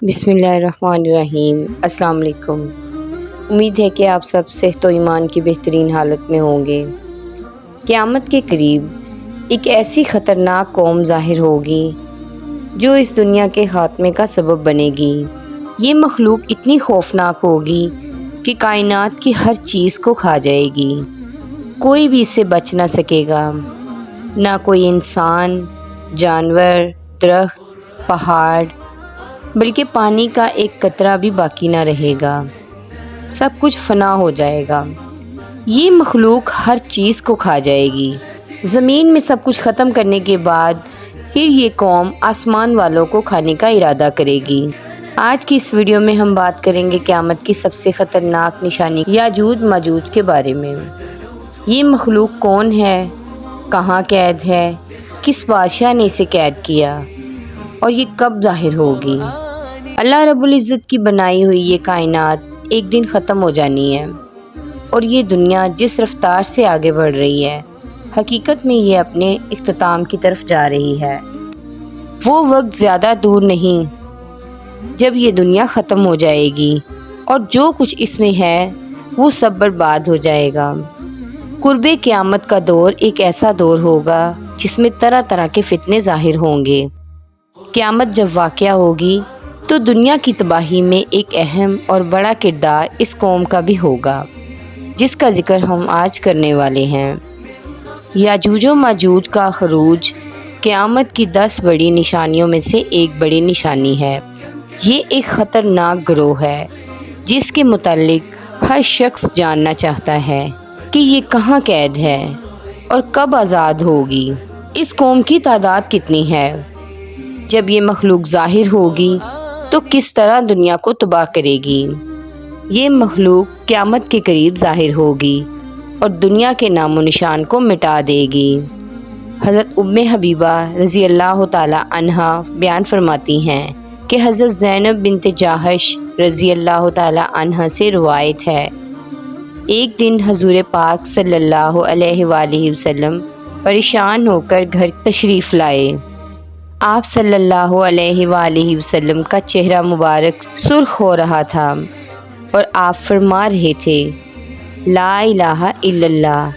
بسم اللہ الرحمن الرحیم۔ السلام علیکم۔ امید ہے کہ آپ سب صحت و ایمان کی بہترین حالت میں ہوں گے۔ قیامت کے قریب ایک ایسی خطرناک قوم ظاہر ہوگی جو اس دنیا کے خاتمے کا سبب بنے گی۔ یہ مخلوق اتنی خوفناک ہوگی کہ کائنات کی ہر چیز کو کھا جائے گی۔ کوئی بھی اس سے بچ نہ سکے گا، نہ کوئی انسان، جانور، درخت، پہاڑ، بلکہ پانی کا ایک قطرہ بھی باقی نہ رہے گا۔ سب کچھ فنا ہو جائے گا۔ یہ مخلوق ہر چیز کو کھا جائے گی۔ زمین میں سب کچھ ختم کرنے کے بعد پھر یہ قوم آسمان والوں کو کھانے کا ارادہ کرے گی۔ آج کی اس ویڈیو میں ہم بات کریں گے قیامت کی سب سے خطرناک نشانی یاجوج ماجوج کے بارے میں۔ یہ مخلوق کون ہے، کہاں قید ہے، کس بادشاہ نے اسے قید کیا اور یہ کب ظاہر ہوگی؟ اللہ رب العزت کی بنائی ہوئی یہ کائنات ایک دن ختم ہو جانی ہے، اور یہ دنیا جس رفتار سے آگے بڑھ رہی ہے، حقیقت میں یہ اپنے اختتام کی طرف جا رہی ہے۔ وہ وقت زیادہ دور نہیں جب یہ دنیا ختم ہو جائے گی اور جو کچھ اس میں ہے وہ سب برباد ہو جائے گا۔ قرب قیامت کا دور ایک ایسا دور ہوگا جس میں طرح طرح کے فتنے ظاہر ہوں گے۔ قیامت جب واقعہ ہوگی تو دنیا کی تباہی میں ایک اہم اور بڑا کردار اس قوم کا بھی ہوگا، جس کا ذکر ہم آج کرنے والے ہیں۔ یاجوج و ماجوج کا خروج قیامت کی 10 بڑی نشانیوں میں سے ایک بڑی نشانی ہے۔ یہ ایک خطرناک گروہ ہے جس کے متعلق ہر شخص جاننا چاہتا ہے کہ یہ کہاں قید ہے اور کب آزاد ہوگی۔ اس قوم کی تعداد کتنی ہے؟ جب یہ مخلوق ظاہر ہوگی تو کس طرح دنیا کو تباہ کرے گی؟ یہ مخلوق قیامت کے قریب ظاہر ہوگی اور دنیا کے نام و نشان کو مٹا دے گی۔ حضرت حبیبہ رضی اللہ تعالی عنہا بیان فرماتی ہیں کہ حضرت زینب بنت جاحش رضی اللہ تعالی عنہا سے روایت ہے، ایک دن حضور پاک صلی اللہ علیہ وآلہ وسلم پریشان ہو کر گھر تشریف لائے۔ آپ صلی اللہ علیہ وآلہ وسلم کا چہرہ مبارک سرخ ہو رہا تھا اور آپ فرما رہے تھے، لا الہ الا اللہ،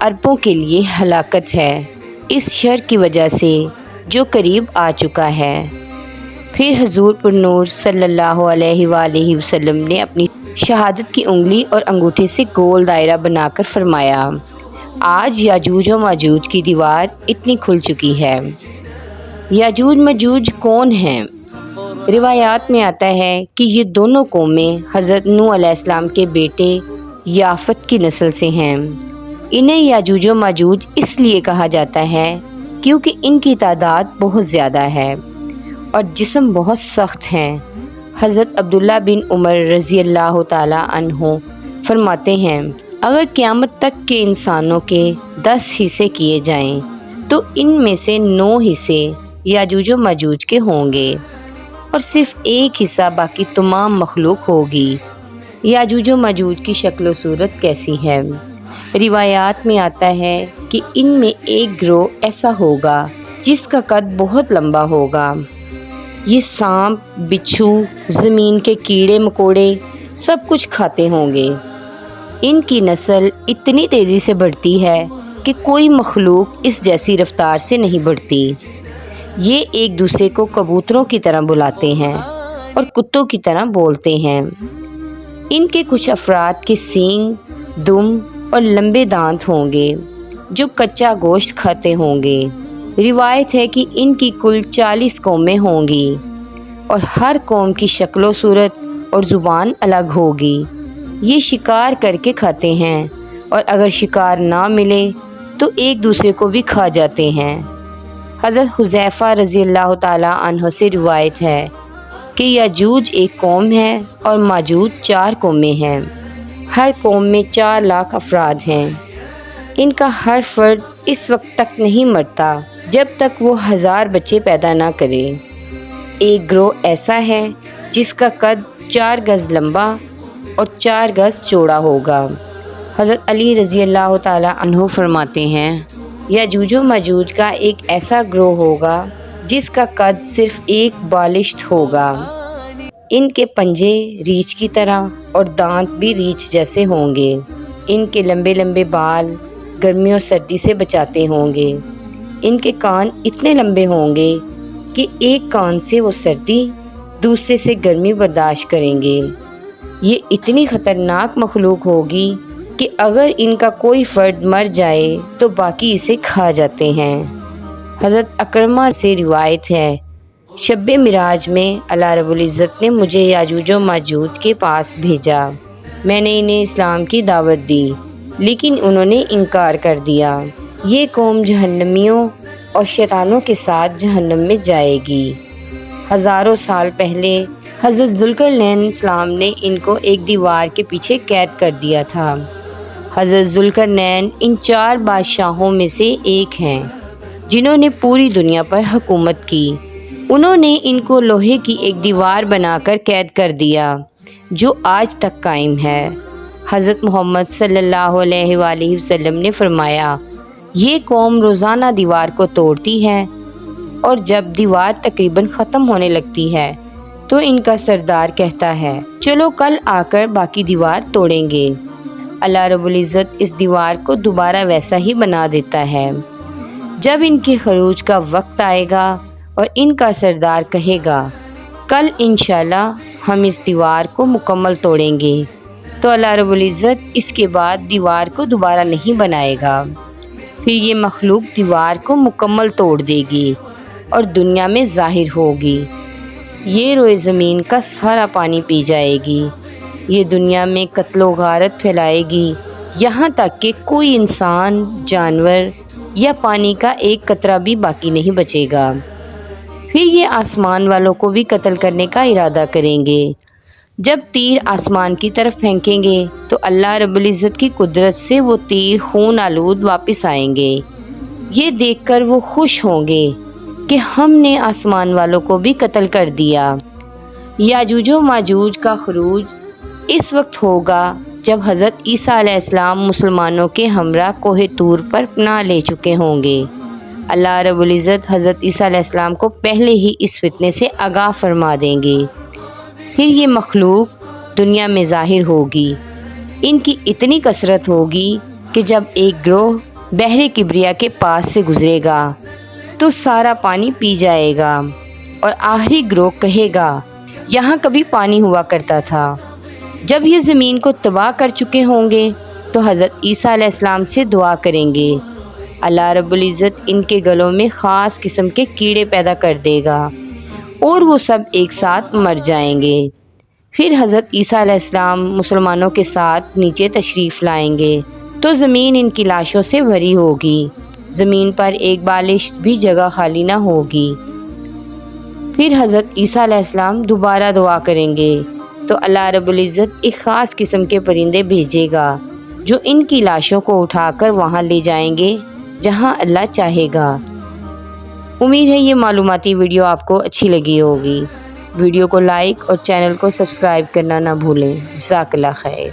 عربوں کے لیے ہلاکت ہے اس شر کی وجہ سے جو قریب آ چکا ہے۔ پھر حضور پر نور صلی اللہ علیہ وآلہ وسلم نے اپنی شہادت کی انگلی اور انگوٹھے سے گول دائرہ بنا کر فرمایا، آج یاجوج و ماجوج کی دیوار اتنی کھل چکی ہے۔ یاجوج ماجوج کون ہیں؟ روایات میں آتا ہے کہ یہ دونوں قومیں حضرت نوح علیہ السلام کے بیٹے یافت کی نسل سے ہیں۔ انہیں یاجوج و ماجوج اس لیے کہا جاتا ہے کیونکہ ان کی تعداد بہت زیادہ ہے اور جسم بہت سخت ہیں۔ حضرت عبداللہ بن عمر رضی اللہ تعالی عنہ فرماتے ہیں، اگر قیامت تک کے انسانوں کے 10 حصے کیے جائیں تو ان میں سے 9 حصے یاجوج و ماجوج کے ہوں گے اور صرف ایک حصہ باقی تمام مخلوق ہوگی۔ یاجوج و ماجوج کی شکل و صورت کیسی ہے؟ روایات میں آتا ہے کہ ان میں ایک گروہ ایسا ہوگا جس کا قد بہت لمبا ہوگا۔ یہ سانپ، بچھو، زمین کے کیڑے مکوڑے سب کچھ کھاتے ہوں گے۔ ان کی نسل اتنی تیزی سے بڑھتی ہے کہ کوئی مخلوق اس جیسی رفتار سے نہیں بڑھتی۔ یہ ایک دوسرے کو کبوتروں کی طرح بلاتے ہیں اور کتوں کی طرح بولتے ہیں۔ ان کے کچھ افراد کے سینگ، دم اور لمبے دانت ہوں گے جو کچا گوشت کھاتے ہوں گے۔ روایت ہے کہ ان کی کل 40 قومیں ہوں گی اور ہر قوم کی شکل و صورت اور زبان الگ ہوگی۔ یہ شکار کر کے کھاتے ہیں اور اگر شکار نہ ملے تو ایک دوسرے کو بھی کھا جاتے ہیں۔ حضرت حذیفہ رضی اللہ تعالی عنہ سے روایت ہے کہ یاجوج ایک قوم ہے اور ماجوج 4 قومیں ہیں۔ ہر قوم میں 4 لاکھ افراد ہیں۔ ان کا ہر فرد اس وقت تک نہیں مرتا جب تک وہ 1000 بچے پیدا نہ کرے۔ ایک گروہ ایسا ہے جس کا قد 4 گز لمبا اور 4 گز چوڑا ہوگا۔ حضرت علی رضی اللہ تعالی عنہ فرماتے ہیں، یاجوج و ماجوج کا ایک ایسا گروہ ہوگا جس کا قد صرف 1 بالشت ہوگا۔ ان کے پنجے ریچھ کی طرح اور دانت بھی ریچھ جیسے ہوں گے۔ ان کے لمبے لمبے بال گرمی اور سردی سے بچاتے ہوں گے۔ ان کے کان اتنے لمبے ہوں گے کہ ایک کان سے وہ سردی دوسرے سے گرمی برداشت کریں گے۔ یہ اتنی خطرناک مخلوق ہوگی کہ اگر ان کا کوئی فرد مر جائے تو باقی اسے کھا جاتے ہیں۔ حضرت اکرمہ سے روایت ہے، شب معراج میں اللہ رب العزت نے مجھے یاجوج و ماجوج کے پاس بھیجا۔ میں نے انہیں اسلام کی دعوت دی لیکن انہوں نے انکار کر دیا۔ یہ قوم جہنمیوں اور شیطانوں کے ساتھ جہنم میں جائے گی۔ ہزاروں سال پہلے حضرت ذوالقرنین السلام نے ان کو ایک دیوار کے پیچھے قید کر دیا تھا۔ حضرت ذوالقرنین ان 4 بادشاہوں میں سے ایک ہیں جنہوں نے پوری دنیا پر حکومت کی۔ انہوں نے ان کو لوہے کی ایک دیوار بنا کر قید کر دیا جو آج تک قائم ہے۔ حضرت محمد صلی اللہ علیہ وآلہ وسلم نے فرمایا، یہ قوم روزانہ دیوار کو توڑتی ہے اور جب دیوار تقریباً ختم ہونے لگتی ہے تو ان کا سردار کہتا ہے، چلو کل آ کر باقی دیوار توڑیں گے۔ اللہ رب العزت اس دیوار کو دوبارہ ویسا ہی بنا دیتا ہے۔ جب ان کے خروج کا وقت آئے گا اور ان کا سردار کہے گا، کل انشاءاللہ ہم اس دیوار کو مکمل توڑیں گے، تو اللہ رب العزت اس کے بعد دیوار کو دوبارہ نہیں بنائے گا۔ پھر یہ مخلوق دیوار کو مکمل توڑ دے گی اور دنیا میں ظاہر ہوگی۔ یہ روئے زمین کا سارا پانی پی جائے گی۔ یہ دنیا میں قتل و غارت پھیلائے گی، یہاں تک کہ کوئی انسان، جانور یا پانی کا ایک قطرہ بھی باقی نہیں بچے گا۔ پھر یہ آسمان والوں کو بھی قتل کرنے کا ارادہ کریں گے۔ جب تیر آسمان کی طرف پھینکیں گے تو اللہ رب العزت کی قدرت سے وہ تیر خون آلود واپس آئیں گے۔ یہ دیکھ کر وہ خوش ہوں گے کہ ہم نے آسمان والوں کو بھی قتل کر دیا۔ یاجوج و ماجوج کا خروج اس وقت ہوگا جب حضرت عیسیٰ علیہ السلام مسلمانوں کے ہمراہ کوہ طور پر پناہ لے چکے ہوں گے۔ اللہ رب العزت حضرت عیسیٰ علیہ السلام کو پہلے ہی اس فتنے سے آگاہ فرما دیں گے۔ پھر یہ مخلوق دنیا میں ظاہر ہوگی۔ ان کی اتنی کثرت ہوگی کہ جب ایک گروہ بحر کبریا کے پاس سے گزرے گا تو سارا پانی پی جائے گا اور آخری گروہ کہے گا، یہاں کبھی پانی ہوا کرتا تھا۔ جب یہ زمین کو تباہ کر چکے ہوں گے تو حضرت عیسیٰ علیہ السلام سے دعا کریں گے۔ اللہ رب العزت ان کے گلوں میں خاص قسم کے کیڑے پیدا کر دے گا اور وہ سب ایک ساتھ مر جائیں گے۔ پھر حضرت عیسیٰ علیہ السلام مسلمانوں کے ساتھ نیچے تشریف لائیں گے تو زمین ان کی لاشوں سے بھری ہوگی۔ زمین پر ایک بالشت بھی جگہ خالی نہ ہوگی۔ پھر حضرت عیسیٰ علیہ السلام دوبارہ دعا کریں گے تو اللہ رب العزت ایک خاص قسم کے پرندے بھیجے گا جو ان کی لاشوں کو اٹھا کر وہاں لے جائیں گے جہاں اللہ چاہے گا۔ امید ہے یہ معلوماتی ویڈیو آپ کو اچھی لگی ہوگی۔ ویڈیو کو لائک اور چینل کو سبسکرائب کرنا نہ بھولیں۔ جزاک اللہ خیر۔